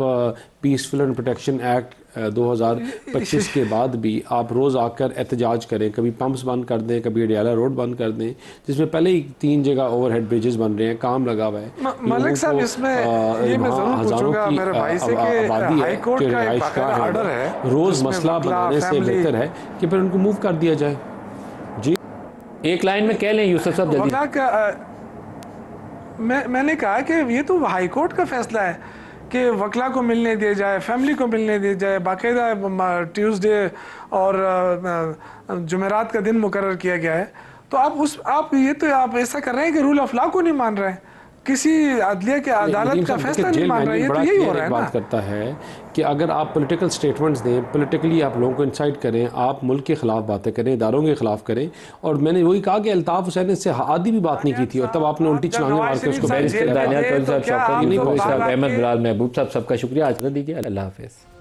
पीसफुल एंड प्रोटेक्शन एक्ट 2025 के बाद भी आप रोज़ आकर एहतजाज करें, कभी पंप्स बंद कर दें, कभी अडियाला रोड बंद कर दें, जिसमें पहले ही 3 जगह ओवरहेड ब्रिजेस बन रहे हैं, काम लगा हुआ है। मलिक साहब, इसमें ये मैं जरूर पूछूंगा मेरे भाई से कि हाई कोर्ट का एक बाकायदा ऑर्डर है, रोज़ मसला बनाने से बेहतर है कि फिर उनको मूव कर दिया जाए। जी, एक लाइन में कह लें यूसुफ साहब जल्दी। मैंने कहा कि ये तो हाई कोर्ट का फैसला है कि वकला को मिलने दिया जाए, फैमिली को मिलने दिया जाए, बाकायदा ट्यूसडे और जुमेरात का दिन मुकर्रर किया गया है। तो आप ऐसा कर रहे हैं कि रूल ऑफ लॉ को नहीं मान रहे हैं, किसी अदलिया के अदालत का फैसला नहीं मान रहे हैं। तो यही हो रहा है ना। बात करता है कि अगर आप पॉलिटिकल स्टेटमेंट्स दें, पॉलिटिकली आप लोगों को इंसाइट करें, आप मुल्क के खिलाफ बातें करें, इदारों के खिलाफ करें। और मैंने वही कहा कि अल्ताफ हुसैन से आधी भी बात नहीं की थी, और तब आपने उल्टी छलांगे मार के उसको बैरिस्टर दानियाल साहब, शौकत महबूब साहब, सबका शुक्रिया। आज दीजिए। अल्लाह हाफिज़।